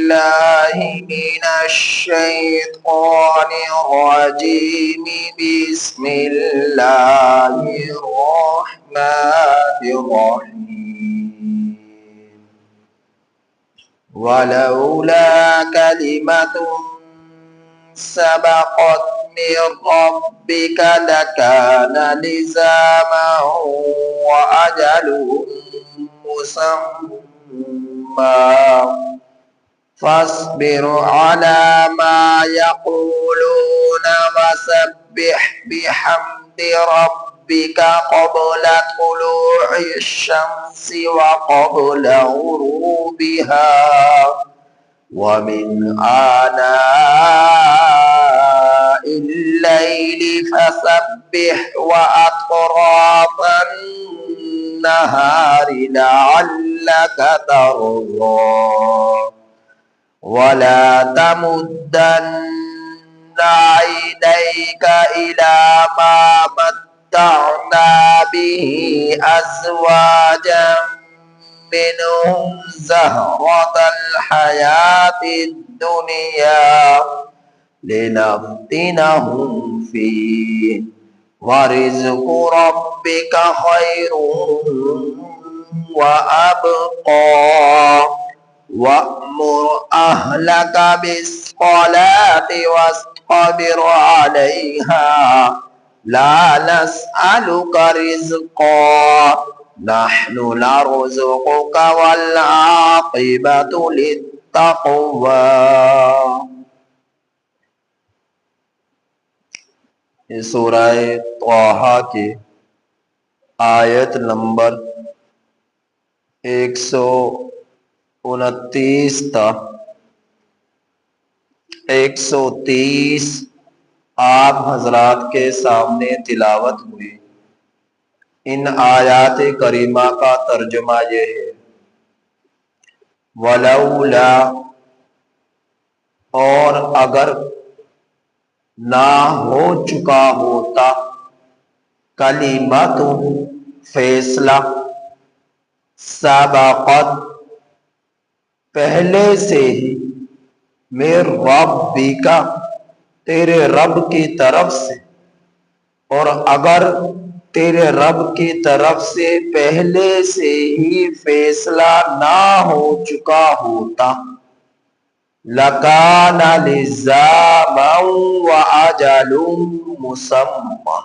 بالله من الشيطان الرجيم. بسم الله الرحمن الرحيم. ولولا كلمة سبقت من ربك لكان لزاما وأجل مسمى فاصبر على ما يقولون وسبح بحمد ربك قبل طلوع الشمس وقبل غروبها ومن آناء الليل فسبح وأطراف النهار لعلك ترضى. ولا تمدن عينيك إلى ما متعنا به أزواجا منهم زهرة الحياة الدنيا لنفتنهم فيه ورزق ربك خير وأبقى. وأمر أهلك بالصلاة واصطبر عليها لا نسألك رزقا نحن نرزقك والعاقبة للتقوى. سورہ طٰہٰ کی آیت نمبر 129 تا 130 آپ حضرات کے سامنے تلاوت ہوئی. ان آیات کریمہ کا ترجمہ یہ ہے: ولولا، اور اگر نہ ہو چکا ہوتا، کلمۃ فیصلہ، سبقت پہلے سے ہی، من ربک تیرے رب کی طرف سے، اور اگر تیرے رب کی طرف سے پہلے سے ہی فیصلہ نہ ہو چکا ہوتا، لَكَانَ لِزَامًا وَأَجَلٌ مُّسَمًّى،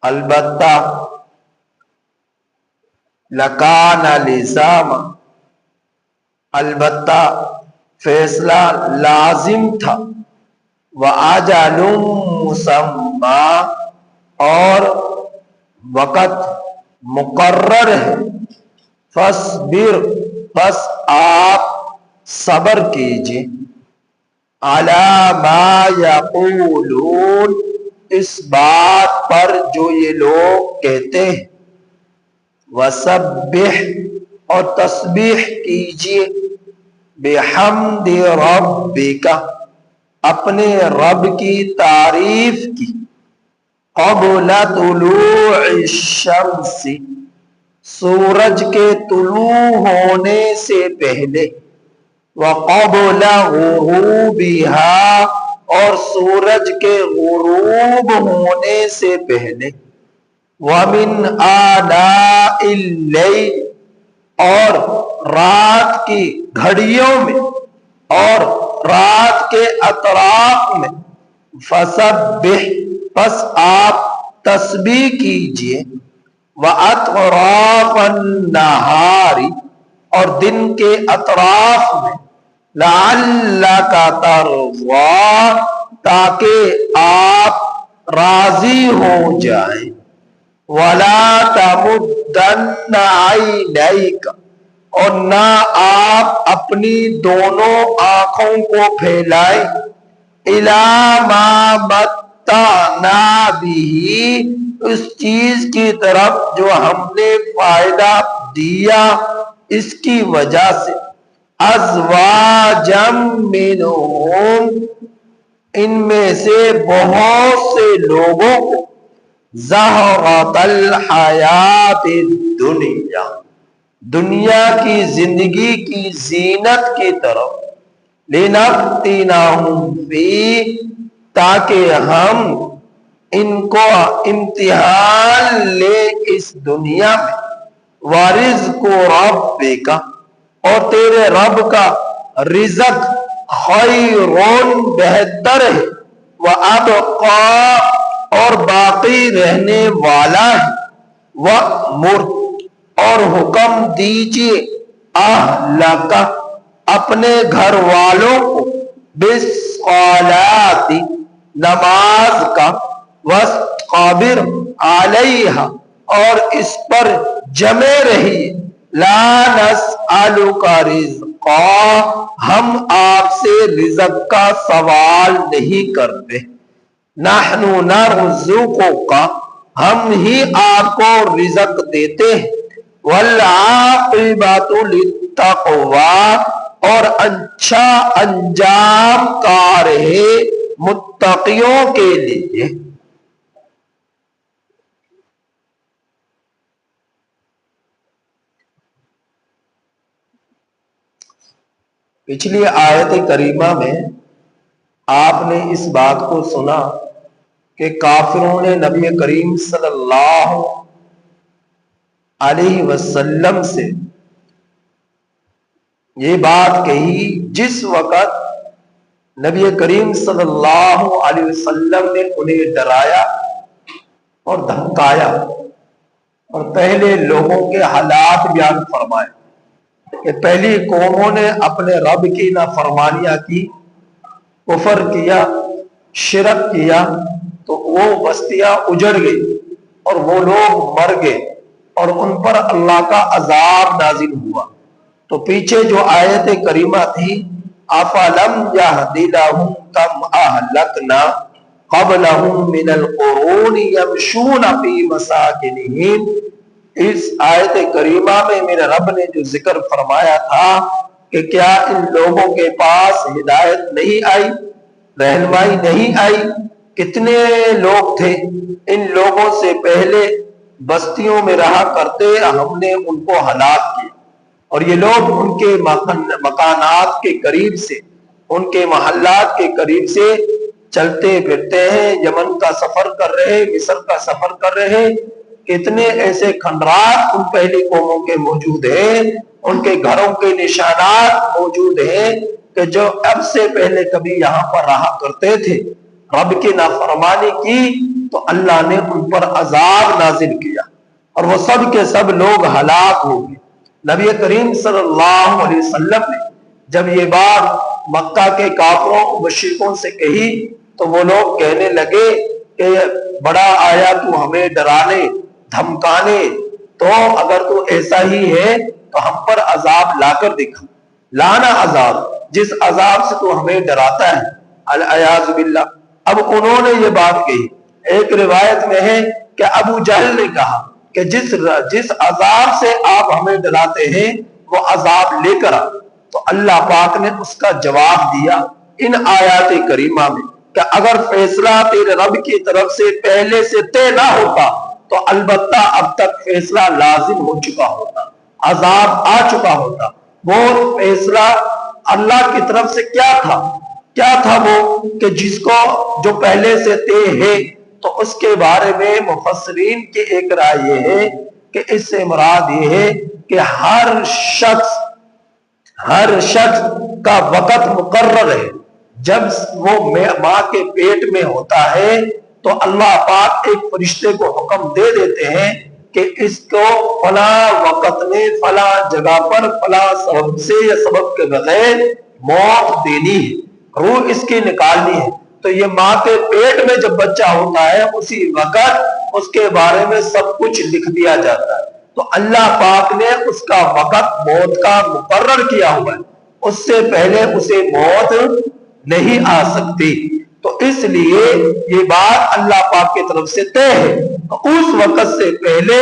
البتہ لَكَانَ لِزَامًا، البتہ فیصلہ لازم تھا، وَأَجَلٌ مُّسَمًّى، اور وقت مقرر ہے. فَاصْبِرْ، پس آپ صبر کیجئے، عَلَى مَا يَقُولُونَ، اس بات پر جو یہ لوگ کہتے ہیں، وَسَبِّحْ، اور تسبیح کیجئے، بِحَمْدِ رَبِّكَ، اپنے رب کی تعریف کی، قبل طلوع الشمس، سورج کے طلوع ہونے سے پہلے، وقبل غروبها، اور سورج کے غروب ہونے سے پہلے، ومن آناء اللیل، اور رات کی گھڑیوں میں اور رات کے اطراف میں، فسبح، پس آپ تسبیح کیجئے، وَأَطْرَافَ النَّهَارِ، اور دن کے اطراف میں، لَعَلَّكَ تَرْضَىٰ، تاکہ آپ راضی ہو جائیں. وَلَا تَمُدَّنَّ عَيْنَيْكَ، اور نہ آپ اپنی دونوں آنکھوں کو پھیلائیں، إِلَىٰ مَا مَتَّعْنَا بِهِ، اس چیز کی طرف جو ہم نے فائدہ دیا اس کی وجہ سے، ازواجا منہم، ان میں سے بہت سے لوگوں کو، زہرۃ الحیات الدنیا، دنیا کی زندگی کی زینت کی طرف، لنفتنہم فی، تاکہ ہم ان کو امتحان لے اس دنیا میں، وارزق ربک، اور تیرے رب کا رزق خیرون بہتر ہے، وابقا، اور باقی رہنے والا ہے، وَأْمُرْ، اور حکم دیجئے، اہلک، اپنے گھر والوں کو، بالصلاۃ، نماز کا، واصطبر علیہا، اور اس پر جمے رہیے، لا نسألک رزقا، ہم آپ سے رزق کا سوال نہیں کرتے، نحن نرزقک، ہم ہی آپ کو رزق دیتے ہیں، والعاقبۃ للتقوی، اور اچھا انجام کار ہے متقیوں کے لیے۔ پچھلی آیت کریمہ میں آپ نے اس بات کو سنا کہ کافروں نے نبی کریم صلی اللہ علیہ وسلم سے یہ بات کہی جس وقت نبی کریم صلی اللہ علیہ وسلم نے انہیں ڈرایا اور دھمکایا اور پہلے لوگوں کے حالات بیان فرمائے کہ پہلی قوموں نے اپنے رب کی نافرمانیاں کی، کفر کیا، شرک کیا، تو وہ بستیاں اجڑ گئی اور وہ لوگ مر گئے اور ان پر اللہ کا عذاب نازل ہوا۔ تو پیچھے جو آیت کریمہ تھی، افلم یہد لہم کم اہلکنا قبلہم من القرون یمشون فی مساکنہم، اس آیت کریمہ میں میرے رب نے جو ذکر فرمایا تھا کہ کیا ان لوگوں کے پاس ہدایت نہیں آئی، رہنمائی نہیں آئی، کتنے لوگ تھے ان لوگوں سے پہلے بستیوں میں رہا کرتے، ہم نے ان کو ہلاک کیا، اور یہ لوگ ان کے مکانات کے قریب سے، ان کے محلات کے قریب سے چلتے پھرتے ہیں، یمن کا سفر کر رہے، مصر کا سفر کر رہے، کتنے ایسے کھنڈرات ان پہلی قوموں کے موجود ہیں، ان کے گھروں کے نشانات موجود ہیں کہ جو اب سے پہلے کبھی یہاں پر رہا کرتے تھے، رب کی نافرمانی کی تو اللہ نے ان پر عذاب نازل کیا اور وہ سب کے سب لوگ ہلاک ہو گئے۔ نبی کریم صلی اللہ علیہ وسلم نے جب یہ بات مکہ کے کافروں مشرکوں سے کہی تو وہ لوگ کہنے لگے کہ بڑا آیا تو ہمیں ڈرانے دھمکانے، تو اگر تو ایسا ہی ہے تو ہم پر عذاب لا کر دکھا، لانا عذاب، جس عذاب سے تو ہمیں ڈراتا ہے، العیاذ باللہ۔ اب انہوں نے یہ بات کہی، ایک روایت میں ہے کہ ابو جہل نے کہا کہ جس عذاب سے آپ ہمیں ڈراتے ہیں وہ عذاب لے کر آ، تو اللہ پاک نے اس کا جواب دیا ان آیات کریمہ میں کہ اگر فیصلہ تیرے رب کی طرف سے پہلے سے طے نہ ہوتا تو البتہ اب تک فیصلہ لازم ہو چکا ہوتا، عذاب آ چکا ہوتا۔ وہ فیصلہ اللہ کی طرف سے کیا تھا وہ کہ جس کو جو پہلے سے طے ہے، تو اس کے بارے میں مفسرین کی ایک رائے یہ ہے کہ اس سے مراد یہ ہے کہ ہر شخص کا وقت مقرر ہے، جب وہ ماں کے پیٹ میں ہوتا ہے تو اللہ پاک ایک فرشتے کو حکم دے دیتے ہیں کہ اس کو فلاں وقت میں فلاں جگہ پر فلاں سبب سے یا سبب کے بغیر موت دینی ہے، روح اس کی نکالنی ہے۔ تو یہ ماں کے پیٹ میں جب بچہ ہوتا ہے اسی وقت اس کے بارے میں سب کچھ لکھ دیا جاتا ہے، تو اللہ پاک نے اس کا وقت موت کا مقرر کیا ہوا ہے، اس سے پہلے اسے موت نہیں آ سکتی۔ تو اس لیے یہ بات اللہ پاک کی طرف سے طے ہے، تو اس وقت سے پہلے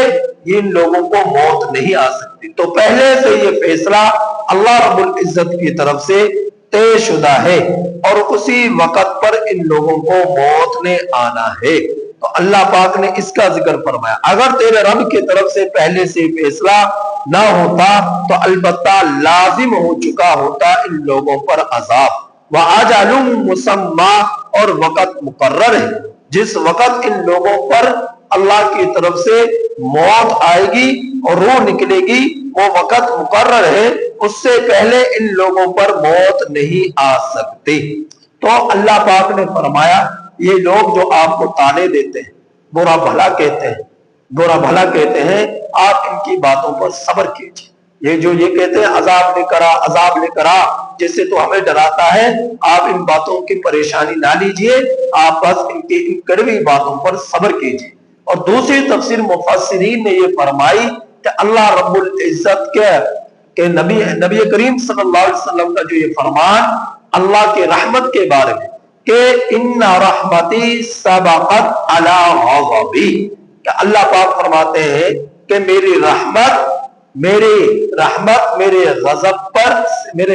ان لوگوں کو موت نہیں آ سکتی، تو پہلے سے یہ فیصلہ اللہ رب العزت کی طرف سے طے شدہ ہے اور اسی وقت پر ان لوگوں کو موت نے آنا ہے۔ تو اللہ پاک نے اس کا ذکر فرمایا۔ اگر تیرے رب کی طرف سے پہلے سے فیصلہ نہ ہوتا تو البتہ لازم ہو چکا ہوتا ان لوگوں پر عذاب۔ وَأَجَلٌ مُّسَمًّى، اور وقت مقرر ہے، جس وقت ان لوگوں پر اللہ کی طرف سے موت آئے گی اور روح نکلے گی، وہ وقت مقرر ہے، اس سے پہلے ان لوگوں پر موت نہیں آ سکتی۔ تو اللہ پاک نے فرمایا یہ لوگ جو آپ کو طانے دیتے ہیں، برا بھلا کہتے ہیں، آپ ان کی باتوں پر صبر کیجیے۔ یہ کہتے ہیں عذاب لے کرا جس سے تو ہمیں ڈراتا ہے، آپ ان باتوں کی پریشانی نہ لیجئے، آپ بس ان کی ان کڑوی باتوں پر صبر کیجیے۔ اور دوسری تفسیر مفسرین نے یہ فرمائی کہ اللہ رب العزت کے نبی کریم صلی اللہ علیہ وسلم کا جو یہ فرمان اللہ کے رحمت کے بارے میں کہ ان رحمتی سبقت علی غضبی، کہ اللہ پاک فرماتے ہیں کہ میری رحمت میرے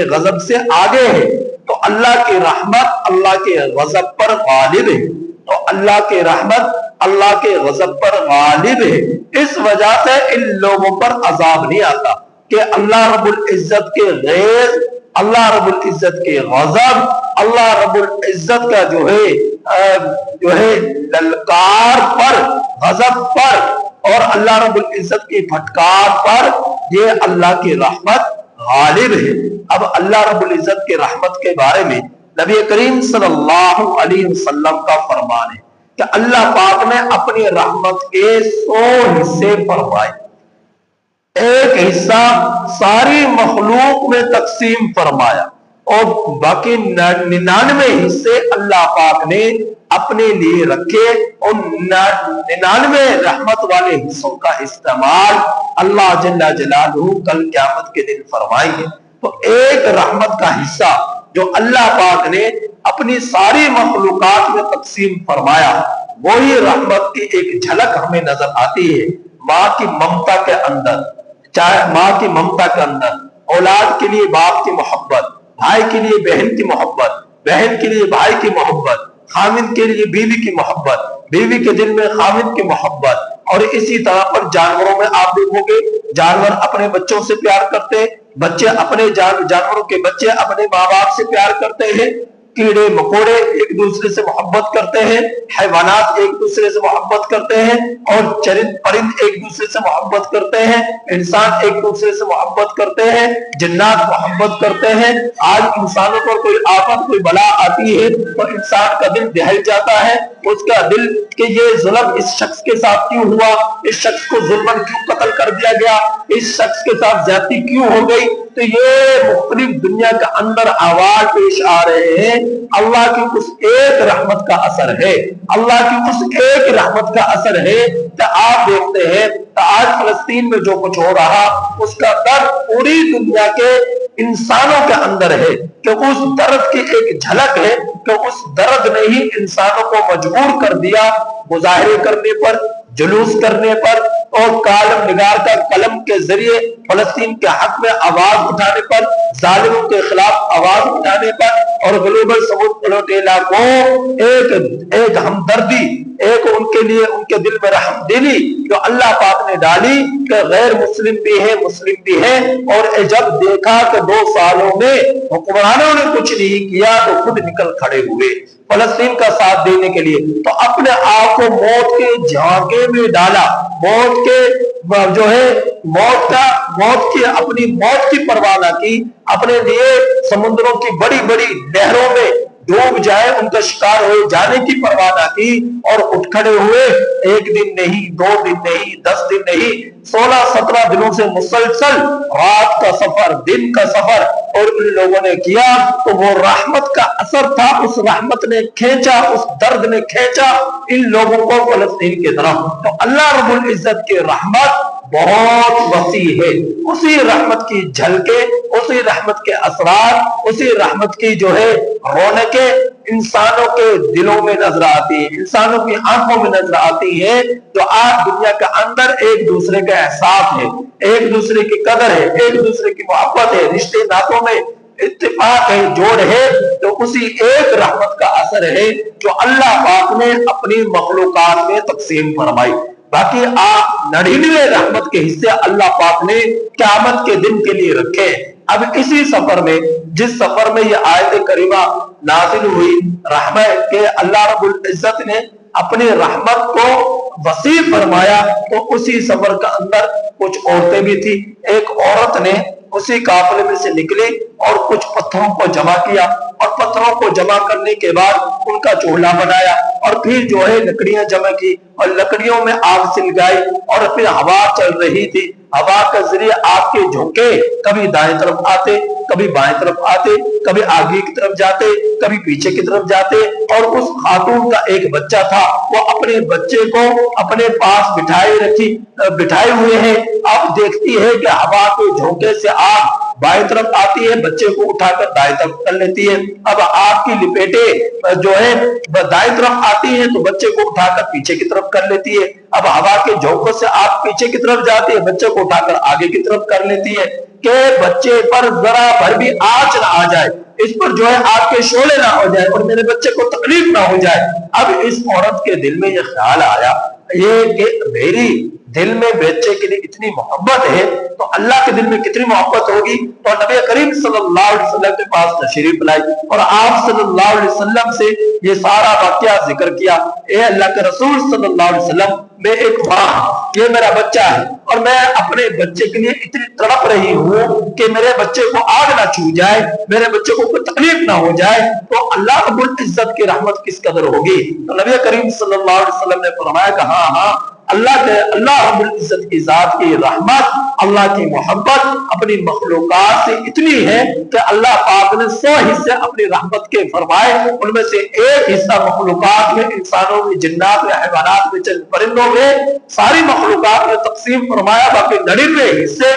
غضب سے آگے ہے، تو اللہ کی رحمت اللہ کے غضب پر غالب ہے، تو اللہ کی رحمت اللہ کے غضب پر غالب ہے، اس وجہ سے ان لوگوں پر عذاب نہیں آتا کہ اللہ رب العزت کے غیظ، اللہ رب العزت کے غضب، اللہ رب العزت کا جو ہے للکار پر، غضب پر، اور اللہ رب العزت کی پھٹکار پر یہ اللہ کی رحمت غالب ہے۔ اب اللہ رب العزت کی رحمت کے بارے میں نبی کریم صلی اللہ علیہ وسلم کا فرمان ہے کہ اللہ پاک نے اپنی رحمت کے 100 حصے فرمائے، ایک حصہ ساری مخلوق میں تقسیم فرمایا اور باقی 99 حصے اللہ پاک نے اپنے لیے رکھے، اور 99 رحمت والے حصوں کا استعمال اللہ جل جلالہ کل قیامت کے دن فرمائیں گے۔ تو ایک رحمت کا حصہ جو اللہ پاک نے اپنی ساری مخلوقات میں تقسیم فرمایا، وہی رحمت کی ایک جھلک ہمیں نظر آتی ہے ماں کی ممتا کے اندر، چاہے ماں کی ممتا کے اندر اولاد کے لیے باپ کی محبت، بھائی کے لیے بہن کی محبت، بہن کے لیے بھائی کی محبت، خامد کے لیے بیوی کی محبت، بیوی کے دل میں خامد کی محبت، اور اسی طرح پر جانوروں میں آپ دیکھو گے جانور اپنے بچوں سے پیار کرتے، بچے اپنے جانوروں کے بچے اپنے ماں باپ سے پیار کرتے ہیں، کیڑے مکوڑے ایک دوسرے سے محبت کرتے ہیں، حیوانات ایک دوسرے سے محبت کرتے ہیں، اور چرند پرند ایک دوسرے سے محبت کرتے ہیں، انسان ایک دوسرے سے محبت کرتے ہیں، جنات محبت کرتے ہیں۔ آج انسانوں پر کوئی آفت کوئی بلا آتی ہے تو انسان کا دل دہل جاتا ہے، اس کا دل کہ یہ ظلم اس شخص کے ساتھ کیوں ہوا، اس شخص کو ظلمن کیوں قتل کر دیا گیا، اس شخص کے ساتھ زیادتی کیوں ہو گئی۔ تو یہ مختلف دنیا کے اندر آواز پیش آ رہے ہیں، اللہ کی اس ایک رحمت کا اثر ہے، اللہ کی اس ایک رحمت کا اثر ہے کہ آپ دیکھتے ہیں کہ آج فلسطین میں جو کچھ ہو رہا اس کا درد پوری دنیا کے انسانوں کے اندر ہے، کہ اس درد کی ایک جھلک ہے کہ اس درد نے ہی انسانوں کو مجبور کر دیا مظاہرے کرنے پر، جلوس کرنے پر، اور کالم نگار کا قلم کے ذریعے فلسطین کے حق میں آواز اٹھانے پر، ظالموں کے خلاف آواز اٹھانے پر، اور گلوبل ساؤتھ پلوٹیلا کو ایک ہمدردی، ایک ان کے لیے ان کے دل میں رحم دلی جو اللہ پاک نے ڈالی کہ غیر مسلم بھی ہے مسلم بھی ہے، اور جب دیکھا کہ 2 سالوں میں حکمرانوں نے کچھ نہیں کیا تو خود نکل کھڑے ہوئے فلسطین کا ساتھ دینے کے لیے، تو اپنے آپ کو موت کے جھانکے میں ڈالا، موت کے جو ہے اپنی موت کی پرواہ نہ کی، اپنے لیے سمندروں کی بڑی بڑی نہروں میں ڈوب جائے ان کا شکار ہوئے جانے کی پرواہ نہ کی، اور اٹھ کھڑے ہوئے 1 دن نہیں 2 دن نہیں 10 دن نہیں 16-17 دنوں سے مسلسل رات کا سفر دن کا سفر اور ان لوگوں نے کیا، تو وہ رحمت کا اثر تھا، اس رحمت نے کھینچا، اس درد نے کھینچا ان لوگوں کو فلسطین کی طرف۔ تو اللہ رب العزت کی رحمت بہت وسیع ہے، اسی رحمت کی جھلکے، اسی رحمت کے اثرات، اسی رحمت کی جو ہے رونقیں انسانوں کے دلوں میں نظر آتی ہیں، انسانوں کی آنکھوں میں نظر آتی ہیں، جو آج دنیا کے اندر ایک دوسرے کا احساس ہے، ایک دوسرے کی قدر ہے، ایک دوسرے کی محبت ہے، رشتے ناتوں میں اتفاق ہے، جوڑ ہے، تو تو اسی ایک رحمت کا اثر ہے جو اللہ پاک نے اپنی مخلوقات میں تقسیم فرمائی۔ باقی 99 رحمت کے حصے اللہ پاک نے قیامت کے دن کے لیے رکھے۔ اب اسی سفر میں، جس سفر میں یہ آیت کریمہ نازل ہوئی رحمت کے اللہ رب العزت نے اپنی رحمت کو وسیع فرمایا، تو اسی سفر کا اندر کچھ عورتیں بھی تھی۔ ایک عورت نے اسی قافلے میں سے نکلی اور کچھ پتھروں کو جمع کیا، اور پتھروں کو جمع کرنے کے بعد ان کا چولہا بنایا، اور پھر جو ہے لکڑیاں جمع کی اور لکڑیوں میں آگ سلگائی، اور پھر ہوا چل رہی تھی۔ ہوا کے ذریعے آگ کے جھونکے کبھی دائیں طرف آتے، کبھی بائیں طرف آتے، کبھی آگے کی طرف جاتے، کبھی پیچھے کی طرف جاتے، اور اس خاتون کا ایک بچہ تھا، وہ اپنے بچے کو اپنے پاس بٹھائے ہوئے ہیں۔ اب دیکھتی ہے کہ ہوا کے جھونکے سے آگ بائیں طرف آتی ہے، بچے کو اٹھا کر دائیں طرف کر لیتی ہے۔ اب آگ کی لپیٹیں جو ہے دائیں طرف آتی ہیں تو بچے کو اٹھا کر پیچھے کی طرف کر لیتی ہے۔ اب ہوا کے جھونکوں سے آگ پیچھے کی طرف جاتی ہے، بچے کو اٹھا کر آگے کی طرف کر لیتی ہے کہ بچے پر ذرا بھر بھی آنچ نہ آ جائے، اس پر جو ہے آگ کے شعلے نہ ہو جائے اور میرے بچے کو تکلیف نہ ہو جائے۔ اب اس عورت کے دل میں یہ خیال آیا یہ کہ میری دل میں بچے کے لیے اتنی محبت ہے تو اللہ کے دل میں کتنی محبت ہوگی۔ تو نبی کریم صلی اللہ علیہ وسلم کے پاس تشریف لائی اور آپ صلی اللہ علیہ وسلم سے یہ سارا واقعہ ذکر کیا۔ اے اللہ کے رسول صلی اللہ علیہ وسلم، میں ایک ماں، یہ میرا بچہ ہے اور میں اپنے بچے کے لیے اتنی تڑپ رہی ہوں کہ میرے بچے کو آگ نہ چھو جائے، میرے بچے کو کوئی تکلیف نہ ہو جائے، تو اللہ رب العزت کی رحمت کس قدر ہوگی۔ تو نبی کریم صلی اللہ علیہ وسلم نے فرمایا کہ ہاں اللہ رب العزت کی ذات کی رحمت، اللہ کی محبت اپنی مخلوقات سے اتنی ہے کہ اللہ پاک نے 100 حصے اپنی رحمت کے فرمائے، ان میں سے ایک حصہ مخلوقات میں، انسانوں میں، جنات میں، حیوانات میں، چند پرندوں میں، ساری مخلوقات میں تقسیم فرمایا، باقی 99 حصے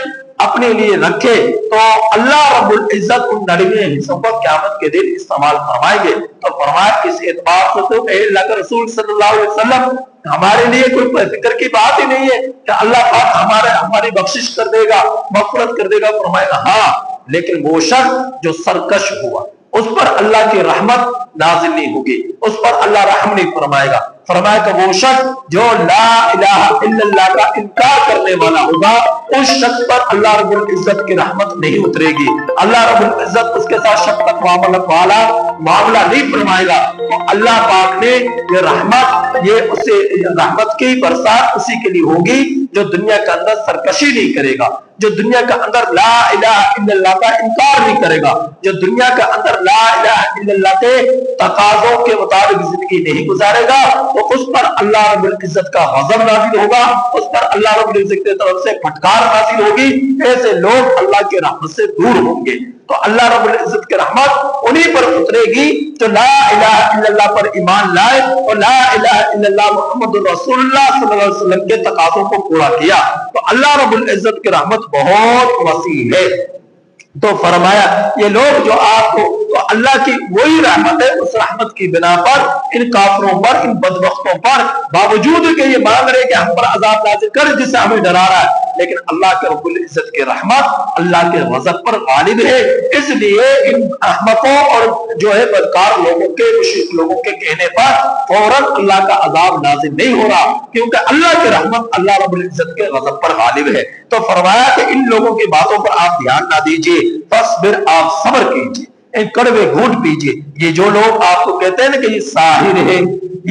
اپنے لیے رکھے۔ تو اللہ رب العزت ان 99 حصوں کو قیامت کے دن استعمال فرمائیں گے۔ تو فرمایا اس اعتبار سے تو اے اللہ کے رسول صلی اللہ علیہ وسلم، ہمارے لیے کوئی فکر کی بات ہی نہیں ہے کہ اللہ پاک ہماری بخشش کر دے گا، مغفرت کر دے گا۔ فرمائے گا ہاں، لیکن وہ شخص جو سرکش ہوا اس پر اللہ کی رحمت نازل نہیں ہوگی، اس پر اللہ رحم نہیں فرمائے گا۔ فرمایا کہ وہ شخص جو لا الہ الا اللہ کا انکار کرنے والا ہوگا، اس شخص پر اللہ رب العزت کی رحمت نہیں اترے گی، اللہ رب العزت اس کے ساتھ شفقت معاملہ نہیں فرمائے گا۔ تو اللہ پاک نے یہ رحمت کی برسات اسی کے لیے ہوگی جو دنیا کے اندر سرکشی نہیں کرے گا، جو دنیا کے اندر لا الہ الا اللہ کا انکار نہیں کرے گا، جو دنیا کے اندر لا الہ الا اللہ کے تقاضوں کے مطابق زندگی نہیں گزارے گا، تو اس پر اللہ رب العزت کا غضب نازل ہوگا، اس پر اللہ رب العزت کی طرف سے پھٹکار نازل ہوگی۔ ایسے لوگ اللہ کی رحمت سے دور ہوں گے۔ تو اللہ رب العزت کی رحمت انہی پر اترے گی جو لا الہ الا اللہ پر ایمان لائے اور لا الہ الا اللہ محمد رسول اللہ صلی اللہ علیہ وسلم کے تقاضوں کو پورا کیا۔ تو اللہ رب العزت کی رحمت بہت وسیع ہے۔ تو فرمایا یہ لوگ جو آپ کو، تو اللہ کی وہی رحمت ہے، اس رحمت کی بنا پر ان کافروں پر، ان بدبختوں پر، باوجود کہ یہ مانگ رہے کہ ہم پر عذاب نازل کر جس سے ہمیں ڈرا رہا ہے، لیکن اللہ کے رب العزت کی رحمت اللہ کے غضب پر غالب ہے۔ اس لیے ان احمقوں اور جو ہے بدکار لوگوں کے، مشرک لوگوں کے کہنے پر فوراً اللہ کا عذاب نازل نہیں ہو رہا، کیونکہ اللہ کی رحمت اللہ رب العزت کے غضب پر غالب ہے۔ تو فرمایا کہ ان لوگوں کی باتوں پر آپ دھیان نہ دیجیے، فاصبر، آپ صبر کیجیے، ایک کڑوے گھونٹ پیجیے۔ یہ جو لوگ آپ کو کہتے ہیں نا کہ یہ ساحر ہے،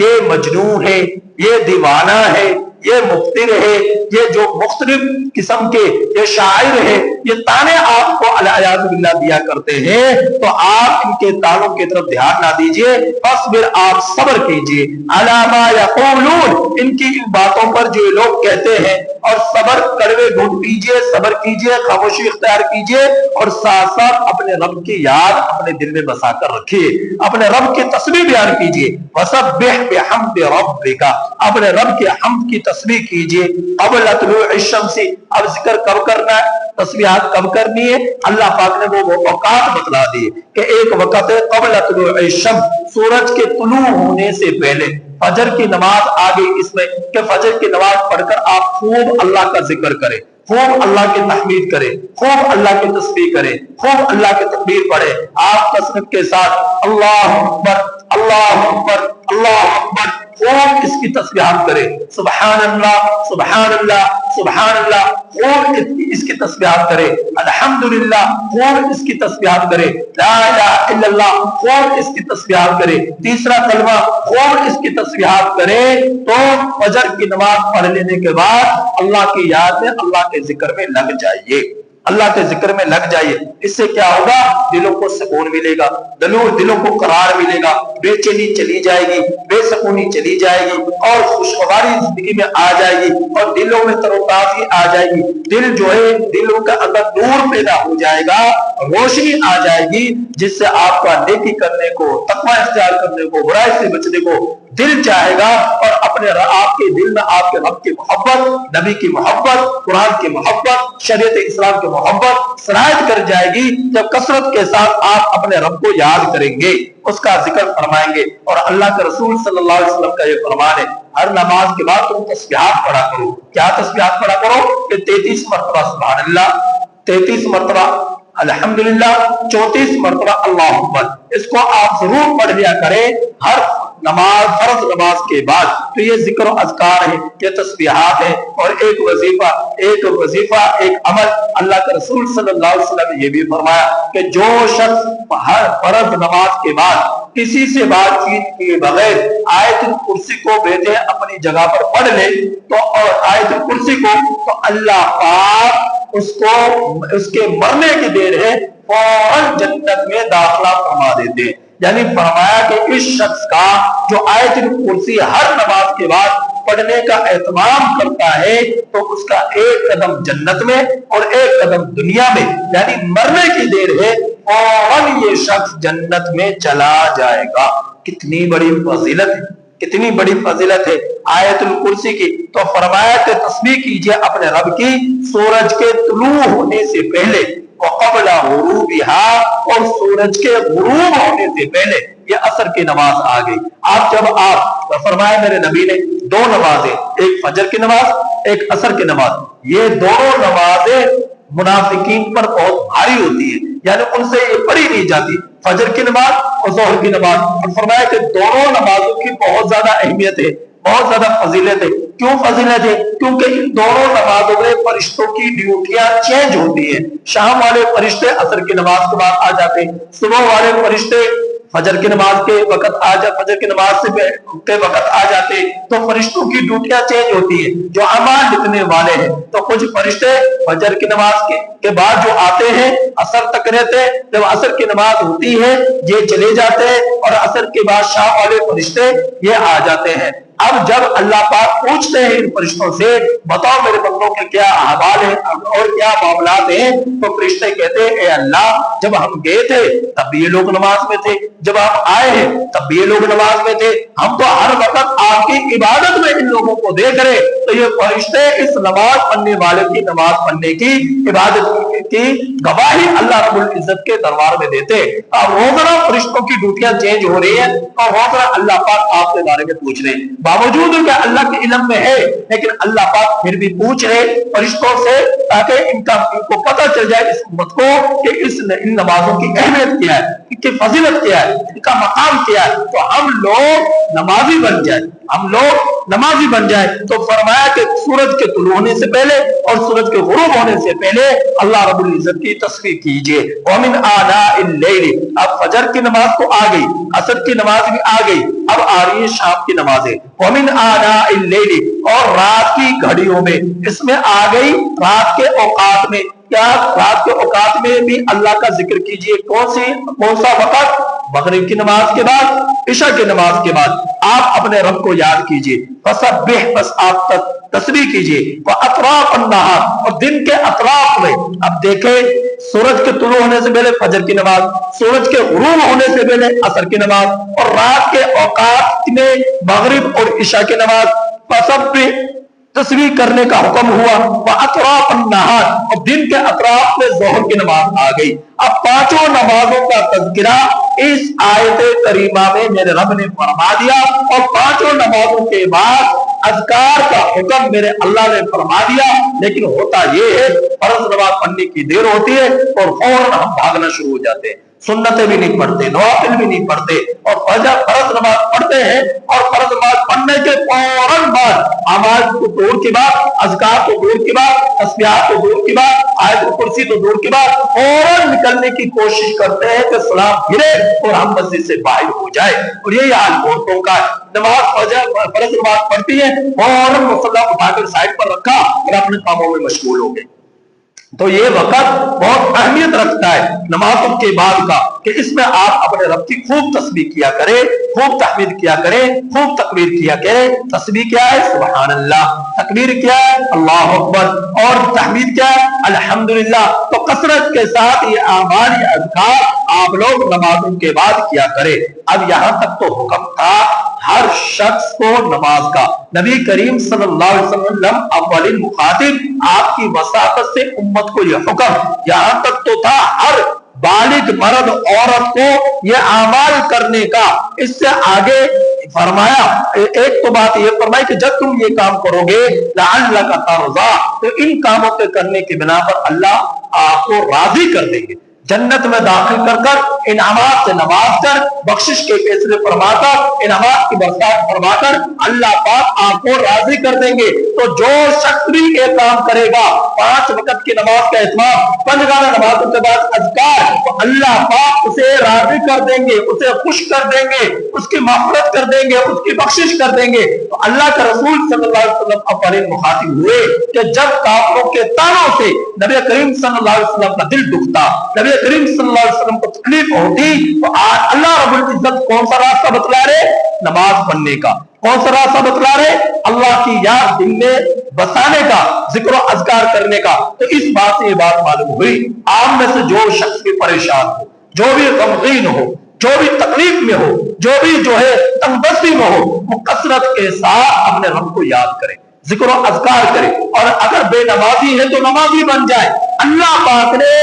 یہ مجنون ہے، یہ دیوانہ ہے، یہ مفتر ہے، یہ جو مختلف قسم کے یہ شاعر ہے، یہ تانے آپ کو الیاذ باللہ دیا کرتے ہیں، تو آپ ان کے تانوں کی طرف دھیان نہ دیجیے، فاصبر، آپ صبر کیجیے، علی ما یقولون، ان کی ان باتوں پر جو لوگ کہتے ہیں، اور صبر، کڑوے گھونٹ پیجیے، صبر کیجیے، خاموشی اختیار کیجیے، اور ساتھ ساتھ اپنے رب کی یاد اپنے دل میں بسا کر رکھیے، اپنے رب کی تسبیح بیان کیجیے، وسبح بحمد ربک، اپنے رب کے حمد کی تسبیح کیجیے، قبل طلوع الشمس، اب ذکر کب کرنا ہے، تسبیحات کب کرنی ہے، اللہ پاک نے وہ اوقات بتلا دیے کہ ایک وقت ہے قبل طلوع الشمس، سورج کے طلوع ہونے سے پہلے، فجر کی نماز آ گئی اس میں کہ فجر کی نماز پڑھ کر آپ خوب اللہ کا ذکر کریں، خوب اللہ کی تحمید کرے، خوب اللہ کی تسبیح کرے، خوب اللہ کی تکبیر پڑھے۔ آپ کثرت کے ساتھ اللہ اکبر اللہ اکبر اللہ اکبر خوب اس کی تسبیحات کرے، سبحان اللہ سبحان اللہ سبحان اللہ خوب اس کی تسبیحات کرے، الحمدللہ خوب اس کی تسبیحات کرے، لا الہ الا اللہ خوب اس کی تسبیحات کرے، تیسرا کلمہ خوب اس کی تسبیحات کرے۔ تو فجر کی نماز پڑھ لینے کے بعد اللہ کی یاد میں اللہ کے ذکر میں لگ جائیے، اللہ کے ذکر میں لگ جائیے۔ اس سے کیا ہوگا؟ دلوں کو سکون ملے گا، دلوں کو قرار ملے گا، بے چینی چلی جائے گی، بے سکونی چلی جائے گی اور خوشگواری زندگی میں آ جائے گی اور دلوں میں تر و تازگی آ جائے گی۔ دل جو ہے دلوں کے اندر نور پیدا ہو جائے گا، روشنی آ جائے گی، جس سے آپ کا نیکی کرنے کو، تقوی اختیار کرنے کو، برائی سے بچنے کو دل چاہے گا اور اپنے آپ کے دل میں آپ کے رب کی محبت، نبی کی محبت، قرآن کی محبت، شریعت اسلام کی محبت سرایت کر جائے گی جب کثرت کے ساتھ آپ اپنے رب کو یاد کریں گے، اس کا ذکر فرمائیں گے۔ اور اللہ کے رسول صلی اللہ علیہ وسلم کا یہ فرمان ہے، ہر نماز کے بعد تم تسبیحات پڑھا کرو۔ کیا تسبیحات پڑھا کرو؟ کہ 33 مرتبہ سبحان اللہ، 33 مرتبہ الحمدللہ، 34 مرتبہ اللہ اکبر۔ اس کو آپ ضرور پڑھ لیا کریں ہر نماز، فرض نماز کے بعد۔ تو یہ ذکر و اذکار ہے، یہ تسبیحات ہے اور ایک وظیفہ ایک عمل۔ اللہ کے رسول صلی اللہ علیہ وسلم نے یہ بھی فرمایا کہ جو شخص ہر فرض نماز کے بعد کسی سے بات چیت کیے بغیر آیت الکرسی کو بیٹھے اپنی جگہ پر پڑھ لے تو اور آیت الکرسی کو، تو اللہ پاک اس کے مرنے کی دیر ہے فوراً جنت میں داخلہ فرما دیتے ہیں۔ یعنی فرمایا کہ اس شخص کا جو آیت الکرسی ہر نماز کے بعد پڑھنے کا اہتمام کرتا ہے تو اس کا ایک قدم جنت میں اور ایک قدم دنیا میں، یعنی مرنے کی دیر ہے فوراً یہ شخص جنت میں چلا جائے گا۔ کتنی بڑی فضیلت ہے، کتنی بڑی فضیلت ہے آیت الکرسی کی۔ تو فرمایا کہ تسبیح کیجئے اپنے رب کی سورج کے طلوع ہونے سے پہلے، وقبل غروبها، اور سورج کے غروب ہونے سے پہلے۔ یہ عصر کی نماز آ گئی۔ آپ فرمائے میرے نبی نے دو نمازیں، ایک فجر کی نماز ایک عصر کی نماز، یہ دونوں نمازیں منافقین پر بہت بھاری ہوتی ہے، یعنی ان سے یہ پڑھی نہیں جاتی، فجر کی نماز اور ظہر کی نماز۔ اور فرمایا کہ دونوں نمازوں کی بہت زیادہ اہمیت ہے، بہت زیادہ فضیلت ہے۔ کیوں فضیلت ہے؟ کیونکہ ان دونوں نمازوں میں فرشتوں کی ڈیوٹیاں چینج ہوتی ہیں۔ شام والے فرشتے عصر کی نماز کے بعد آ جاتے ہیں، صبح والے فرشتے فجر کی نماز کے وقت فجر کی نماز کے وقت آ جاتے۔ تو فرشتوں کی ڈیوٹیاں چینج ہوتی ہیں، جو اعمال لکھنے والے ہیں۔ تو کچھ فرشتے فجر کی نماز کے بعد جو آتے ہیں عصر تک رہتے ہیں، جب عصر کی نماز ہوتی ہے یہ چلے جاتے ہیں، اور عصر کے بعد شام والے فرشتے یہ آ جاتے ہیں۔ اب جب اللہ پاک پوچھتے ہیں ان فرشتوں سے، بتاؤ میرے بندوں کے کیا احوال ہیں اور کیا معاملات ہیں، تو فرشتے کہتے ہیں اے اللہ، جب ہم گئے تھے تب بھی یہ لوگ نماز میں تھے، جب ہم آئے ہیں تب بھی یہ لوگ نماز میں تھے، ہم تو ہر وقت آپ کی عبادت میں ان لوگوں کو دیکھ رہے۔ تو یہ فرشتے اس نماز پڑھنے والے کی نماز پڑھنے کی عبادت کی گواہی اللہ رب العزت کے دربار میں دیتے۔ اب روزانہ فرشتوں کی ڈیوٹیاں چینج ہو رہی ہیں اور روزانہ اللہ پاک آپ کے بارے میں پوچھ رہے ہیں، باوجود کہ اللہ کے علم میں ہے، لیکن اللہ پاک پھر بھی پوچھ رہے فرشتوں سے تاکہ ان کو پتہ چل جائے اس امت کو کہ ان نمازوں کی اہمیت کیا ہے، ان کی فضیلت کیا ہے، ان کا مقام کیا ہے، تو ہم لوگ نمازی بن جائیں، ہم لوگ نمازی بن جائیں۔ تو فرمایا کہ سورج کے طلوع ہونے سے پہلے اور سورج کے غروب ہونے سے پہلے اللہ رب العزت کی تسبیح کیجئے۔ وَمِنْ آنَاءِ اللَّيْلِ، اب فجر کی نماز تو آ گئی، عصر کی نماز بھی آ گئی، اب آ رہی ہے شام کی نمازیں۔ وَمِنْ آنَاءِ اللَّيْلِ، اور رات کی گھڑیوں میں، اس میں آ گئی رات کے اوقات میں۔ کیا رات کے اوقات میں بھی اللہ کا ذکر کیجئے؟ کون سا وقت؟ مغرب کی نماز کے بعد، عشاء کی نماز کے بعد آپ اپنے رب کو یاد کیجئے۔ فَسَبِّحْ، بس آپ تسبیح کیجئے۔ وَأَطْرَافَ النَّهَارِ، اور دن کے اطراف میں۔ اب دیکھیں سورج کے طلوع ہونے سے پہلے فجر کی نماز، سورج کے غروب ہونے سے پہلے عصر کی نماز، اور رات کے اوقات میں مغرب اور عشاء کی نماز۔ فَسَبِّحْ، تسبیح کرنے کا حکم ہوا۔ وَأَطْرَافَ النَّهَارِ، اور دن کے اطراف میں ظہر کی نماز آ گئی۔ اب پانچوں نمازوں کا تذکرہ اس آیت کریمہ میں میرے رب نے فرما دیا، اور پانچوں نمازوں کے بعد اذکار کا حکم میرے اللہ نے فرما دیا، لیکن ہوتا یہ ہے فرض نماز پڑھنے کی دیر ہوتی ہے اور فوراً ہم بھاگنا شروع ہو جاتے ہیں، سنتیں بھی نہیں پڑھتے، نوافل بھی نہیں پڑھتے، اور فرض نماز پڑھتے ہیں اور فرض نماز پڑھنے کے فوراً بعد آواز کو دور کے بعد، اذکار کو دور کے بعد، تسبیحات کو دور کے بعد، آیت الکرسی تو دور کے بعد فوراً نکلنے کی کوشش کرتے ہیں کہ سلام گرے اور ہم مسجد سے باہر ہو جائے۔ اور یہی حال عورتوں کا ہے، نماز فرض نماز پڑھتی ہے فوراً مصلی اٹھا کر سائڈ پر رکھا اور اپنے کاموں میں مشغول ہو گئے۔ تو یہ وقت بہت اہمیت رکھتا ہے نمازوں کے بعد کا، کہ اس میں آپ اپنے رب کی خوب تسبیح کیا کریں، خوب تحمید کیا کریں، خوب تکبیر کیا کریں۔ تسبیح کیا ہے؟ سبحان اللہ۔ تکبیر کیا ہے؟ اللہ اکبر۔ اور تحمید کیا ہے؟ الحمدللہ۔ تو کثرت کے ساتھ یہ اعمال، یہ اذکار آپ لوگ نمازوں کے بعد کیا کریں۔ اب یہاں تک تو حکم تھا ہر شخص کو نماز کا، نبی کریم صلی اللہ علیہ وسلم اولین مخاطب، آپ کی وساطت سے امت کو یہ حکم یہاں تک تو تھا ہر بالغ مرد عورت کو یہ اعمال کرنے کا۔ اس سے آگے فرمایا، ایک تو بات یہ فرمائی کہ جب تم یہ کام کرو گے لعلک ترضی، تو ان کاموں کے کرنے کی بنا پر اللہ آپ کو راضی کر دیں گے، جنت میں داخل کر کر انعامات سے نواز کر، بخشش کے فیصلے فرما کر، انعامات کی برسات فرما کر اللہ پاک آپ کو راضی کر دیں گے۔ تو جو شخص بھی یہ کام کرے گا، 5 وقت کی نماز کا اہتمام، پنجگانہ نمازوں کے بعد اذکار، تو اللہ پاک اسے راضی کر دیں گے، اسے خوش کر دیں گے، اس کی مغفرت کر دیں گے، اس کی بخشش کر دیں گے۔ تو اللہ کے رسول صلی اللہ علیہ وسلم اولین مخاطب ہوئے کہ جب کافروں کے تانوں سے نبی کریم صلی اللہ علیہ وسلم کا دل دکھتا، نبی کریم صلی اللہ علیہ وسلم کو تکلیف ہوتی، تو اللہ رب العزت کون سا راستہ بتلا رہے؟ نماز پڑھنے کا۔ کون سا راستہ بتلا رہے؟ اللہ کی یاد دل میں بسانے کا، ذکر و اذکار کرنے کا۔ تو اس بات سے یہ بات معلوم ہوئی، آپ میں سے جو شخص بھی پریشان ہو، جو بھی غمگین ہو، جو بھی تکلیف میں ہو، جو بھی جو ہے تنگ دستی میں ہو، وہ کثرت کے ساتھ اپنے رب کو یاد کرے، ذکر و اذکار کرے، اور اگر بے نمازی ہے تو نمازی بن جائے۔ اللہ پاک نے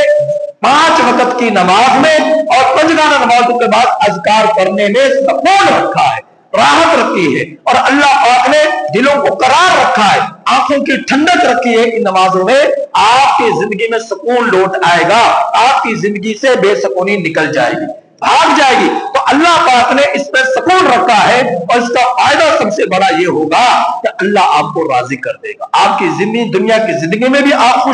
5 وقت کی نماز میں اور پنجگانہ نمازوں کے بعد اذکار کرنے میں سکون رکھا ہے، راحت رکھی ہے، اور اللہ پاک نے دلوں کو قرار رکھا ہے، آنکھوں کی ٹھنڈک رکھی ہے۔ ان نمازوں میں آپ کی زندگی میں سکون لوٹ آئے گا، آپ کی زندگی سے بے سکونی نکل جائے گی، بھاگ جائے گی۔ تو اللہ پاک نے اس پہ سکون رکھا ہے، اور اس کا فائدہ سب سے بڑا یہ ہوگا کہ اللہ آپ کو راضی کر دے گا۔ آپ کی زندگی، دنیا کی زندگی میں بھی آپ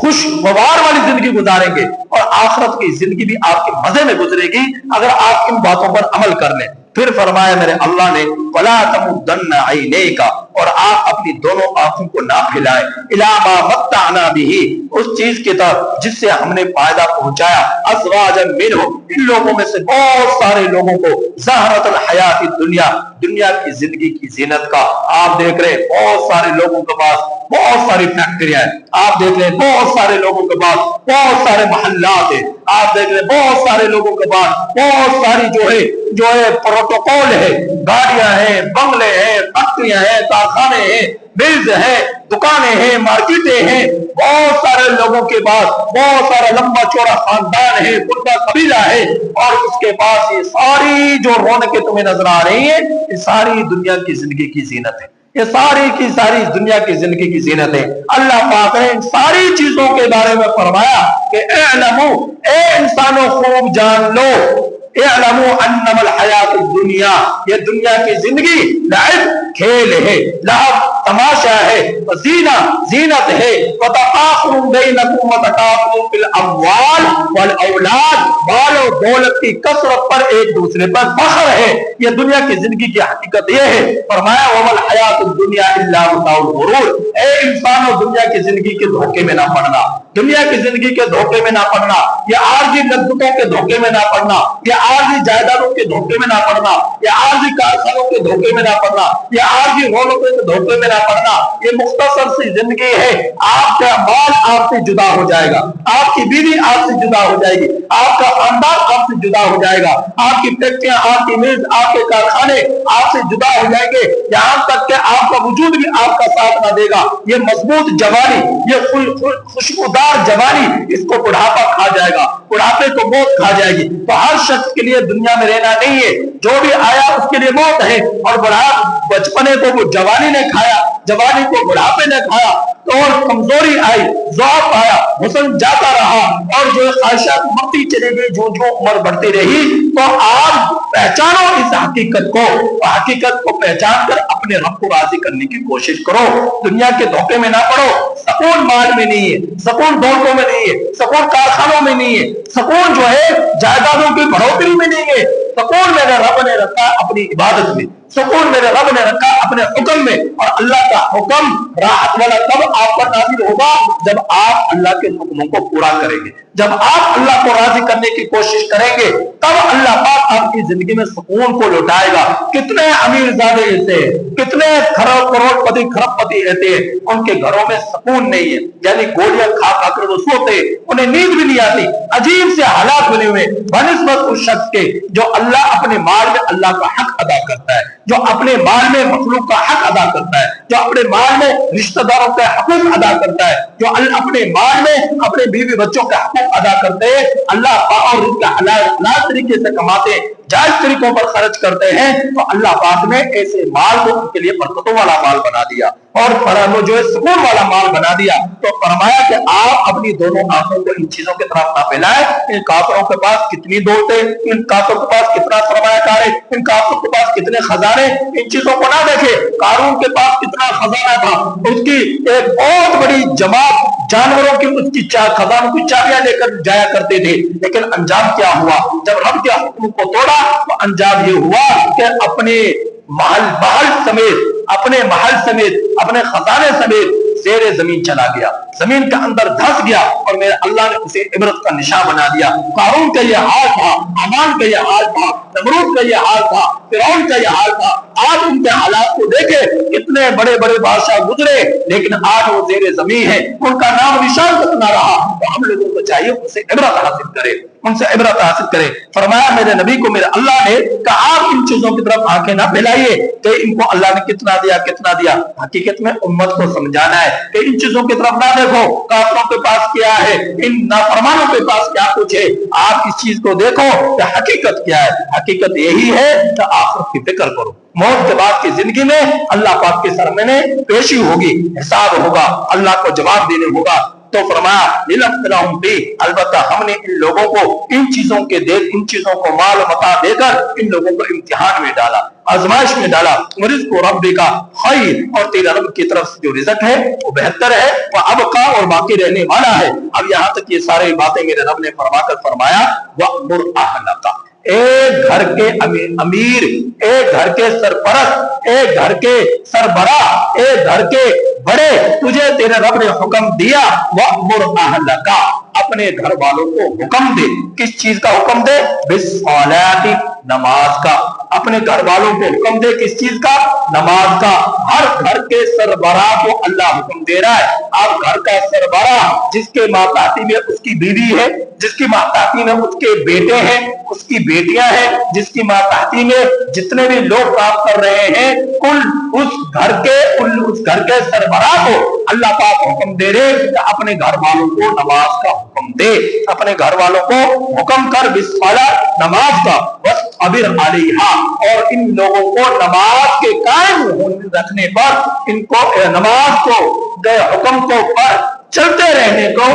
خوشگوار والی زندگی گزاریں گے، اور آخرت کی زندگی بھی آپ کے مزے میں گزرے گی اگر آپ ان باتوں پر عمل کر لیں۔ پھر فرمایا میرے اللہ نے وَلَا تَمُدَّنَّ عَيْنَيْكَ، اور آپ اپنی دونوں آنکھوں کو نہ پھیلائیں، إِلَىٰ مَا مَتَّعْنَا بِهِ، اس چیز کی طرف جس سے ہم نے فائدہ پہنچایا، أَزْوَاجًا مِّنْهُمْ، ان لوگوں میں سے بہت سارے لوگوں کو، زَهْرَةَ الْحَيَاةِ الدُّنْيَا، دنیا کی زندگی کی زینت کا۔ آپ دیکھ رہے ہیں بہت سارے لوگوں کے پاس بہت ساری فیکٹریاں ہیں، آپ دیکھ رہے ہیں بہت سارے لوگوں کے پاس بہت سارے محلات ہیں، آپ دیکھ رہے ہیں بہت سارے لوگوں کے پاس بہت ساری جو ہے پروٹوکول ہے، گاڑیاں ہیں، بنگلے ہیں، فیکٹریاں ہیں، کارخانے ہیں، ملز ہیں، دکانیں ہیں، مارکیٹیں ہیں، بہت سارے لوگوں کے پاس بہت سارا لمبا چوڑا خاندان ہے، بڑا قبیلہ ہے، اور اس کے پاس یہ ساری جو رونقیں تمہیں نظر آ رہی ہیں، یہ ساری دنیا کی زندگی کی زینت ہے، یہ ساری کی ساری دنیا کی زندگی کی زینت ہے۔ اللہ پاک نے ان ساری چیزوں کے بارے میں فرمایا کہ اعلموا، اے انسانوں خوب جان لو، اعلموا انما الحیات الدنیا، یہ دنیا کی زندگی لعب کھیل ہے، لعب تماشا ہے، وزینہ زینت ہے، وتفاخر بینکم وتکاثر فی الاموال والاولاد، مال و دولت کی کثرت پر ایک دوسرے پر فخر ہے۔ یہ دنیا کی زندگی کی حقیقت یہ ہے۔ فرمایا وما الحیات الدنیا الا متاع الغرور، اے انسانوں دنیا کی زندگی کے دھوکے میں نہ پڑنا، دنیا کی زندگی کے دھوکے میں نہ پڑنا، یہ عارضی لذتوں کے دھوکے میں نہ پڑنا، یہ عارضی جائیدادوں کے دھوکے میں نہ پڑنا، یہ عارضی کارخانوں کے دھوکے میں نہ پڑنا، یہ عارضی رونقوں کے دھوکے میں نہ پڑنا۔ یہ مختصر سی زندگی ہے، آپ کا مال آپ سے جدا ہو جائے گا، آپ کی بیوی آپ سے جدا ہو جائے گی، آپ کا خاندان آپ سے جدا ہو جائے گا، آپ کی فیکٹریاں، آپ کی ملز، آپ کے کارخانے آپ سے جدا ہو جائیں گے، یہاں تک کہ آپ کا وجود بھی آپ کا ساتھ نہ دے گا۔ یہ مضبوط جوانی، یہ خوشبودار جوانی، اس کو بڑھاپا کھا جائے گا، بڑھاپے کو موت کھا جائے گی۔ تو ہر شخص کے لیے دنیا میں رہنا نہیں ہے، جو بھی آیا اس کے لیے موت ہے، اور بچپنے کو وہ جوانی نے کھایا، جوانی کو بڑھاپے نے کھایا، اور کمزوری آئی، ضعف آیا، حسن جاتا رہا، اور جو خواہشات مرتی چلی گئی، جو عمر بڑھتی رہی۔ تو آپ پہچانو اس حقیقت کو، حقیقت کو پہچان کر اپنے رب کو راضی کرنے کی کوشش کرو، دنیا کے دھوکے میں نہ پڑو۔ سکون مال میں نہیں ہے، سکون دولتوں میں نہیں ہے، سکون کارخانوں میں نہیں ہے، سکون جو ہے جائیدادوں کی بڑھوتری میں نہیں ہے، سکون میرے رب نے رکھا اپنی عبادت میں، سکون میرے رب نے رکھا اپنے حکم میں۔ اور اللہ کا حکم راحت والا تب آپ پر نازل ہوگا جب آپ اللہ کے حکموں کو پورا کریں گے، جب آپ اللہ کو راضی کرنے کی کوشش کریں گے، تب اللہ پاک آپ کی زندگی میں سکون کو لوٹائے گا۔ کتنے امیر زادے ایسے ہیں، کتنے کروڑ پتی خرب پتی ایسے ہیں، ان کے گھروں میں سکون نہیں ہے، یعنی گولیاں کھا کھا کر وہ سوتے، انہیں نیند بھی نہیں آتی، عجیب سے حالات بنے ہوئے، بنسبت اس شخص کے جو اللہ اپنے مال میں اللہ کا حق ادا کرتا ہے، جو اپنے مال میں مخلوق کا حق ادا کرتا ہے، جو اپنے مال میں رشتہ داروں کے حقوق ادا کرتا ہے، جو اپنے مال میں اپنے بیوی بچوں کے حقوق ادا کرتے ہیں، اللہ پاک اور ان کا حلال طریقے سے کماتے ہیں، جائز طریقوں پر خرچ کرتے ہیں، تو اللہ پاک نے ایسے مال کو ان کے لیے برکتوں والا مال بنا دیا، اور جو ہے سکون والا مال بنا دیا۔ تو فرمایا کہ آپ اپنی دونوں آنکھوں کو ان چیزوں کی طرف نہ پھیلائیں، ان کافروں کے پاس کتنی دولتیں، ان کافروں کے پاس کتنا سرمایہ کار ہے، ان کافروں کے پاس کتنے خزانے، ان چیزوں کو نہ دیکھیں۔ قارون کے پاس کتنا خزانہ تھا، اس کی ایک بہت بڑی جماعت جانوروں کی اس کی خزانوں کی چابیاں لے کر جایا کرتے تھے، لیکن انجام کیا ہوا؟ جب رب کے حکم کو توڑا تو انجام یہ ہوا کہ اپنے محل سمیت، اپنے محل سمیت، اپنے خزانے سمیت زیر زمین چلا گیا، زمین کے اندر دھس گیا، اور میرے اللہ نے اسے عبرت کا نشان بنا دیا۔ قارون کا یہ حال تھا، حامان کا یہ حال تھا، نمرود کا یہ حال تھا، فرعون کا یہ حال تھا۔ آج ان کے حالات کو دیکھے، اتنے بڑے بڑے بادشاہ گزرے، لیکن آج وہ زیر زمین ہے، ان کا نام نشان تک نہ رہا۔ تو ہم لوگوں کو چاہیے ان سے عبرت حاصل کرے، ان سے عبرت حاصل کرے۔ فرمایا میرے نبی کو میرے اللہ نے کہ آپ ان چیزوں کی طرف آنکھیں نہ پھیلائیے کہ ان کو اللہ نے کتنا دیا کتنا دیا۔ حقیقت میں امت کو سمجھانا ہے کہ ان چیزوں کی طرف نہ دیکھو، کافروں کے پاس کیا ہے، ان نافرمانوں کے پاس کیا کچھ ہے، آپ اس چیز کو دیکھو کہ حقیقت کیا ہے۔ حقیقت یہی ہے کہ آخرت کی فکر کرو، موت کے بعد کی زندگی میں اللہ پاک کے سامنے پیشی ہوگی، حساب ہوگا، اللہ کو جواب دینے ہوگا۔ تو فرمایا لِلَمْتِلَهُمْ فِيهِ، البتہ ہم نے ان لوگوں کو ان چیزوں کو مال و متاع دے کر ان لوگوں کو امتحان میں ڈالا، آزمائش میں ڈالا۔ وَرِزْقُ رَبِّكَ خَيْرٌ، اور تیرے رب کی طرف سے جو رزق ہے وہ بہتر ہے، وَأَبْقَىٰ، اور باقی رہنے والا ہے۔ اب یہاں تک یہ ساری باتیں میرے رب نے فرما کر فرمایا وَأْمُرْ أَهْلَكَ، ایک گھر کے امیر، ایک گھر کے سرپرست، ایک گھر کے سربراہ، ایک گھر کے بڑے، تجھے تیرے رب نے حکم دیا وَأْمُرْ أَهْلَكَ، اپنے گھر والوں کو حکم دے۔ کس چیز کا حکم دے؟ بِالصَّلَاةِ، نماز کا۔ اپنے گھر والوں کو حکم دے کس چیز کا؟ نماز کا۔ ہر گھر کے سربراہ کو اللہ حکم دے رہا ہے۔ اب گھر کا سربراہ جس کے ماتحتی میں اس کی بیوی ہے، جس کی ماتحتی میں اس کے بیٹے ہیں، اس کی بیٹیاں ہیں، جس کی ماتحتی میں جتنے بھی لوگ کام کر رہے ہیں، کل اس گھر کے سربراہ کو اللہ پاک حکم دے رہے کہ اپنے گھر والوں کو نماز کا حکم دے، اپنے گھر والوں کو حکم کر بالصلاۃ، نماز کا، وَاصْطَبِرْ عَلَيْهَا، اور ان لوگوں کو نماز کے قائم رکھنے پر، ان کو نماز کو حکم کو پر چلتے رہنے کو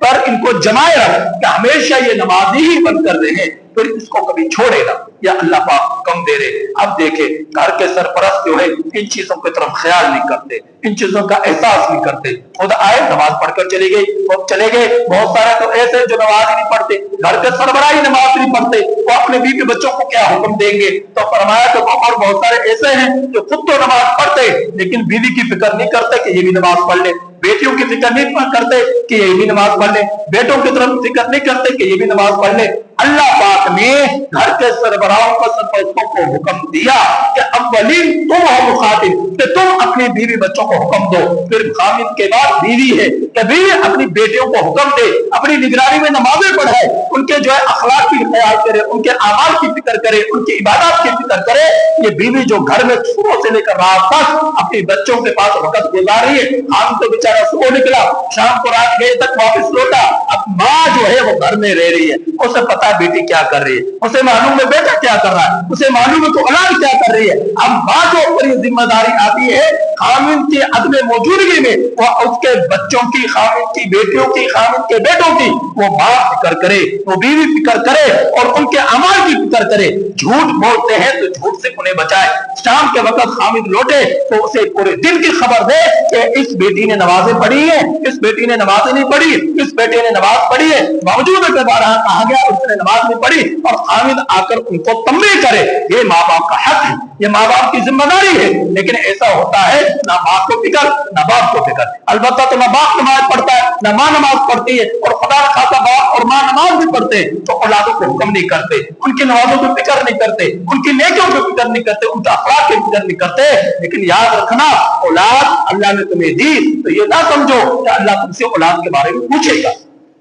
پر ان کو جمائے رکھ کہ ہمیشہ یہ نمازی ہی بن کر رہے، پھر اس کو کبھی چھوڑے گا، یا اللہ پاک حکم دے رہے۔ اب دیکھیں گھر کے سرپرست جو ہے ان چیزوں کی طرف خیال نہیں کرتے، ان چیزوں کا احساس نہیں کرتے۔ خود آئے نماز پڑھ کر چلے گئے، وہ چلے گئے، بہت سارے تو ایسے جو نماز ہی نہیں پڑھتے، گھر کے سربراہ ہی نماز نہیں پڑھتے، وہ اپنے بیوی بچوں کو کیا حکم دیں گے؟ تو فرمایا کہ اور بہت سارے ایسے ہیں جو خود تو نماز پڑھتے لیکن بیوی کی فکر نہیں کرتے کہ یہ بھی نماز پڑھ لے، بیٹیوں کی فکر نہیں کرتے کہ یہ بھی نماز پڑھ لے، بیٹوں کی طرف فکر نہیں کرتے کہ یہ بھی نماز پڑھ لے۔ اللہ پاک نے گھر کے سربراہوں کو سرپرستوں کو حکم دیا کہ اولین تم ہو مخاطب کہ تم اپنی بیوی بچوں کو حکم دو، پھر خامد کے بعد بیوی ہے کہ بیوی اپنی بیٹیوں کو حکم دے، اپنی نگرانی میں نمازیں پڑھائے، ان کے جو ہے اخلاق کی خیال کرے، ان کے اعمال کی فکر کرے، ان کی عبادات کی فکر کرے۔ یہ بیوی جو گھر میں صبح سے لے کر رات تک اپنی بچوں کے پاس وقت گزار رہی ہے، ہم تو بیچارہ صبح نکلا شام کو رات گئے تک واپس لوٹا، اب ماں جو ہے وہ گھر میں رہ رہی ہے، اسے پتا ہے بیٹی کیا کر رہی ہے، اسے معلوم ہے بیٹا کیا کر رہا ہے، اسے معلوم ہے تو اولاد کیا کر رہی ہے۔ اب ماں کے اوپر یہ ذمہ داری آتی ہے خامد کی عدم موجودگی میں وہ اس کے بچوں کی، خامد کی بیٹیوں کی، خامد کے بیٹوں کی وہ ماں فکر کرے، وہ بیوی فکر کرے اور ان کے اعمال کی فکر کرے۔ جھوٹ بولتے ہیں تو جھوٹ سے انہیں بچائے۔ شام کے وقت خامد لوٹے تو اسے پورے دن کی خبر دے کہ اس بیٹی نے نمازیں پڑھی ہیں، اس بیٹی نے نمازیں نہیں پڑھی، اس بیٹے نے نماز پڑھی ہے، باوجود کے بارہ کہا گیا اس نے نماز نہیں پڑھی، اور خامد آ کر ان کو تنبیہ کرے۔ یہ ماں باپ کا حق ہے، یہ ماں باپ کی ذمہ داری ہے، لیکن ایسا ہوتا ہے نہ ماں کو فکر نہ باپ کو فکر۔ البتہ تو نہ باپ نماز پڑھتا ہے نہ ماں نماز پڑھتی ہے، اور خدا نہ خاصا باپ اور ماں نماز بھی پڑھتے ہیں تو اولادوں کو حکم نہیں کرتے، ان کی نمازوں کی فکر نہیں کرتے، ان کی نیکیوں کی فکر نہیں کرتے، ان کا اخلاق کی فکر نہیں کرتے۔ لیکن یاد رکھنا اولاد اللہ نے تمہیں دی تو یہ نہ سمجھو کہ اللہ تم سے اولاد کے بارے میں پوچھے گا۔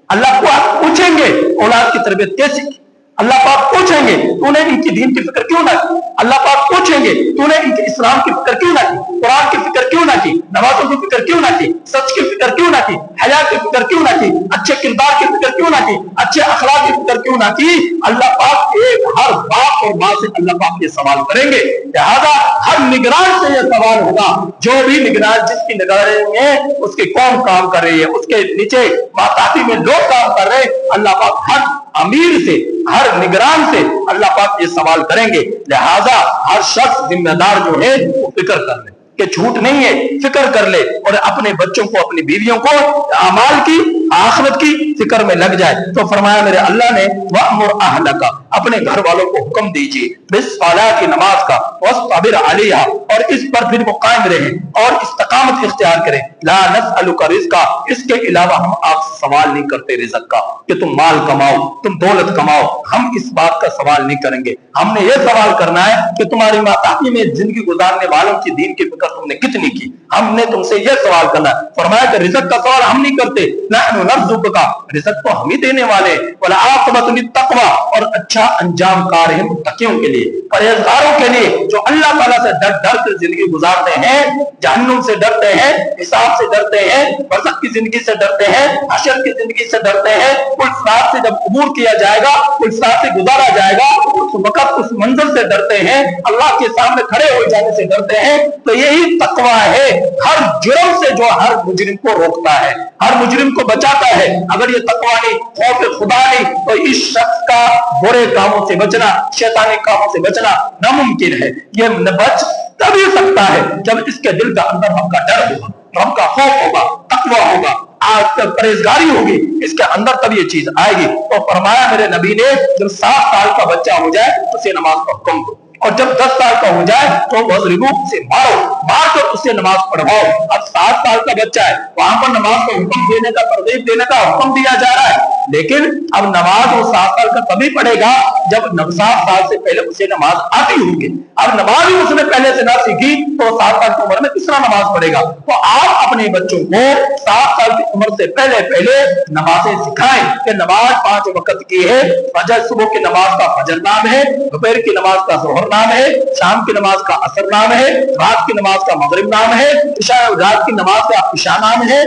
اللہ کو آپ پوچھیں گے اولاد کی تربیت کیسے کی، اللہ پاک پوچھیں گے تو نے ان کی دین کی فکر کیوں نہ کی، اللہ پاک پوچھیں گے تو نے ان کے اسلام کی فکر کیوں نہ کی، قرآن کی فکر کیوں نہ کی، نمازوں کی فکر کیوں نہ کی، سچ کی فکر کیوں نہ کی، حیا کی فکر کیوں نہ کی، اچھے کردار کی فکر کیوں نہ کی، اچھے اخلاق کی فکر کیوں نہ کی۔ اللہ پاک ایک ہر باپ اور ماں سے اللہ پاک یہ سوال کریں گے، لہذا ہر نگران سے یہ سوال ہوگا، جو بھی نگران جس کی نگرانی میں اس کی قوم کام کر رہی ہے، اس کے نیچے ماتحتی میں لوگ کام کر رہے ہیں، اللہ پاک ہر امیر سے ہر نگران سے اللہ پاک یہ سوال کریں گے۔ لہذا ہر شخص ذمہ دار جو ہے وہ فکر کر لے کہ جھوٹ نہیں ہے، فکر کر لے اور اپنے بچوں کو اپنی بیویوں کو اعمال کی آخرت کی فکر میں لگ جائے۔ تو فرمایا میرے اللہ نے وَأْمُرْ أَهْلَكَ اپنے گھر والوں کو حکم دیجیے بِالصَّلَاةِ کی نماز کا وَاصْطَبِرْ عَلَيْهَا اور اس پر پھر وہ قائم رہیں اور استقامت اختیار کریں۔ لَا نَسْأَلُكَ رِزْقًا اس کے علاوہ ہم آپ سے سوال نہیں کرتے رزق کا کہ تم مال کماؤ تم دولت کماؤ، ہم اس بات کا سوال نہیں کریں گے۔ ہم نے یہ سوال کرنا ہے کہ تمہاری ماتحتی میں زندگی گزارنے والوں کی دین کی فکر تم نے کتنی کی، ہم نے تم سے یہ سوال کرنا ہے۔ فرمایا کہ رزق کا سوال ہم نہیں کرتے، نحن نرزقک رزق تو ہم ہی دینے والے، والعاقبۃ للتقوی اور اچھا انجام کار ہے متقیوں کے لیے، پرہیزگاروں کے لیے جو اللہ تعالیٰ سے ڈر ڈر کر زندگی گزارتے ہیں، جہنم سے ڈرتے ہیں، حساب سے ڈرتے ہیں، برزخ کی زندگی سے ڈرتے ہیں، حشر کی زندگی سے ڈرتے ہیں، اس رات سے جب عبور کیا جائے گا، اس رات سے گزارا جائے گا، اس وقت اس منظر سے ڈرتے ہیں، اللہ کے سامنے کھڑے ہو جانے سے ڈرتے ہیں۔ تو یہی تقوی ہے، ہر جرم سے جو ہر مجرم کو روکتا ہے، ہر مجرم کو بچاتا ہے۔ اگر یہ تقوی نہیں، خوف خدا نہیں، تو اس شخص کا برے کاموں سے بچنا، شیطانی کاموں سے بچنا ناممکن ہے۔ یہ بچ تبھی سکتا ہے جب اس کے دل کا اندر رب کا ڈر ہوگا، رب کا خوف ہوگا، تقوی ہوگا، پرہیزگاری ہوگی، اس کے اندر تب یہ چیز آئے گی۔ تو فرمایا میرے نبی نے جب 7 سال کا بچہ ہو جائے اسے نماز کا حکم دو، اور جب 10 سال کا ہو جائے تو وضربو اسے مارو، مار کر اسے نماز پڑھواؤ۔ اب 7 سال کا بچہ ہے، وہاں پر نماز کا حکم دینے کا، ترغیب دینے کا حکم دیا جا رہا ہے، لیکن اب نماز وہ 7 سال کا تبھی پڑھے گا جب 7 سال سے پہلے اسے نماز آتی ہوگی۔ اب نماز ہی اس نے پہلے سے نہ سیکھی تو 7 سال کی عمر میں کس طرح نماز پڑھے گا؟ تو آپ اپنے بچوں کو 7 سال کی عمر سے پہلے نمازیں سکھائیں کہ نماز 5 وقت کی ہے، فجر صبح کی نماز کا فجر نام ہے، دوپہر کی نماز کا ظہر نام ہے، شام کی نماز کا عصر نام ہے، رات کی نماز کا مغرب نام ہے، رات کی نماز کا عشاء نام ہے،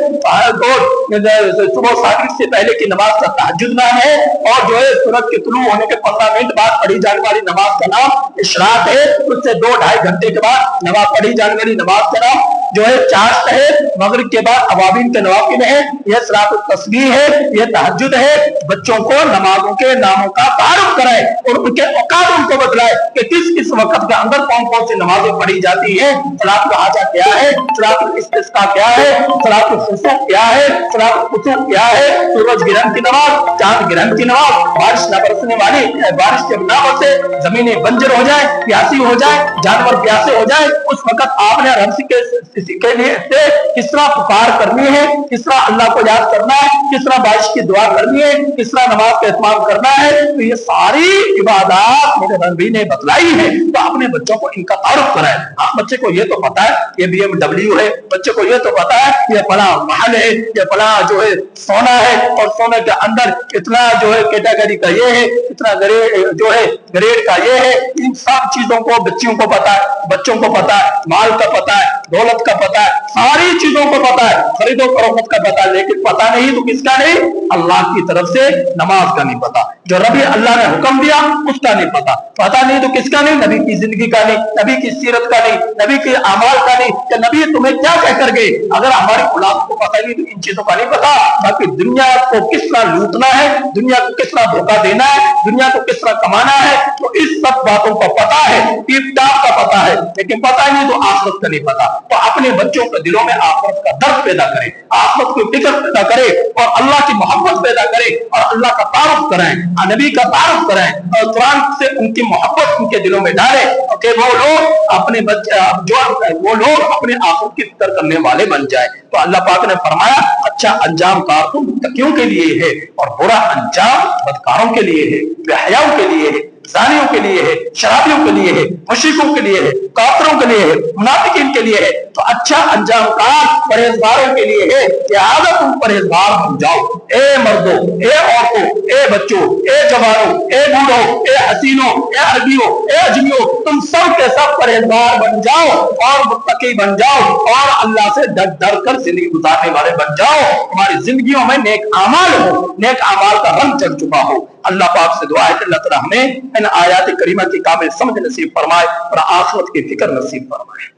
صبح صادق سے پہلے کی نماز کا تہجد نام ہے، اور جو ہے سورج کے طلوع ہونے کے 15 منٹ بعد پڑھی جانے والی نماز کا نام اشراق ہے، اس سے 2-2.5 گھنٹے کے بعد نماز پڑھی جانے والی نماز کا نام جو ہے چاشت ہے، مغرب کے بعد اوابین کے نوافل ہے، یہ صلاۃ التسبیح ہے، یہ تہجد ہے۔ بچوں کو نمازوں کے ناموں کا تعارف کرائے اور ان کے اوقات ان کو بتلائے کہ کس وقت کے اندر کون سی نمازیں پڑھی جاتی ہیں، صلاۃ الحاجہ کیا ہے، صلاۃ الاستسقاء کیا ہے، صلاۃ الخسوف کیا ہے، صلاۃ الکسوف کیا ہے، سورج گرہن کی نماز، چاند گرہن کی نماز، بارش نہ برسنے والی، بارش جب نہ برسے زمینیں بنجر ہو جائیں، پیاسی ہو جائیں، جانور پیاسے ہو جائیں، اس وقت آپ نے رمسی کے اسی کے لیے کس طرح پکار کرنی ہے، کس طرح اللہ کو یاد کرنا ہے، کس طرح بارش کی دعا کرنی ہے، کس طرح نماز کا اہتمام کرنا ہے، تو یہ ساری عبادات میرے نبی نے بتلائی ہے۔ تو اپنے بچوں کو ان کا تعارف کرائے۔ بچے کو یہ تو پتا ہے یہ BMW ہے، بچے کو یہ تو پتا ہے یہ فلاں محل ہے، یہ فلاں جو ہے سونا ہے، اور سونے کے اندر اتنا جو ہے کیٹیگری کا یہ ہے، اتنا جو ہے گریڈ کا یہ ہے۔ ان سب چیزوں کو بچوں کو پتا ہے، بچوں کو پتا ہے، مال کا پتا ہے، دولت کا پتا ہے، ساری چیزوں کو پتا ہے، خرید و فروخت کا پتا ہے، لیکن پتا نہیں تو کس کا نہیں؟ اللہ کی طرف سے نماز کا نہیں پتا، جو ربی اللہ نے حکم دیا اس کا نہیں پتا، پتا نہیں تو کس کا نہیں؟ نبی کی زندگی کا نہیں، نبی کی سیرت کا نہیں، نبی کے اعمال کا نہیں، کہ نبی تمہیں کیا کہہ کر گئے۔ اگر ہماری اولاد کو پتا نہیں تو ان چیزوں کا نہیں پتا، باقی دنیا کو کس طرح لوٹنا ہے، دنیا کو کس طرح دھوکہ دینا ہے، دنیا کو کس طرح کمانا ہے، تو اس سب باتوں کا پتا ہے، ٹیپ ٹاپ کا پتا ہے، لیکن پتا ہی نہیں تو آخرت کا نہیں پتا۔ تو اپنے بچوں کے دلوں میں آخرت کا درد پیدا کرے، آخرت کی فکر پیدا کرے، اور اللہ کی محبت پیدا کرے، اور اللہ کا تعارف کرائیں، نبی کا تعارف کرائیں، اور قرآن سے ان کی محبت ان کے دلوں میں ڈالے، کہ وہ لوگ اپنے وہ لوگ اپنے آخرت کی فکر کرنے والے بن جائے۔ تو اللہ پاک نے فرمایا اچھا انجام کار تو متقیوں کے لیے ہے، اور برا انجام بدکاروں کے لیے ہے، بے حیاؤں کے لیے ہے، زانیوں کے لیے ہے، شرابیوں کے لیے ہے، مشرکوں کے لیے ہے، کافروں کے لیے ہے، منافقین کے لیے ہے۔ تو اچھا انجام کار پرہیزگاروں کے لیے ہے، لہذا تم پرہیزگار بن جاؤ۔ اے مردوں، اے عورتوں، اے بچوں، اے جوانوں، اے بوڑھوں، اے حسینوں، اے عربیوں، اے اجمیوں، تم سب کے سب پرہیزگار بن جاؤ، اور متقی بن جاؤ، اور اللہ سے ڈر ڈر کر زندگی گزارنے والے بن جاؤ۔ ہماری زندگیوں میں نیک اعمال ہو، نیک اعمال کا رنگ چڑھ چکا ہو۔ اللہ پاک سے دعا ہے کہ اللہ تعالی ہمیں ان آیات کریمہ کی کامل سمجھ نصیب فرمائے، اور آخرت کی فکر نصیب فرمائے۔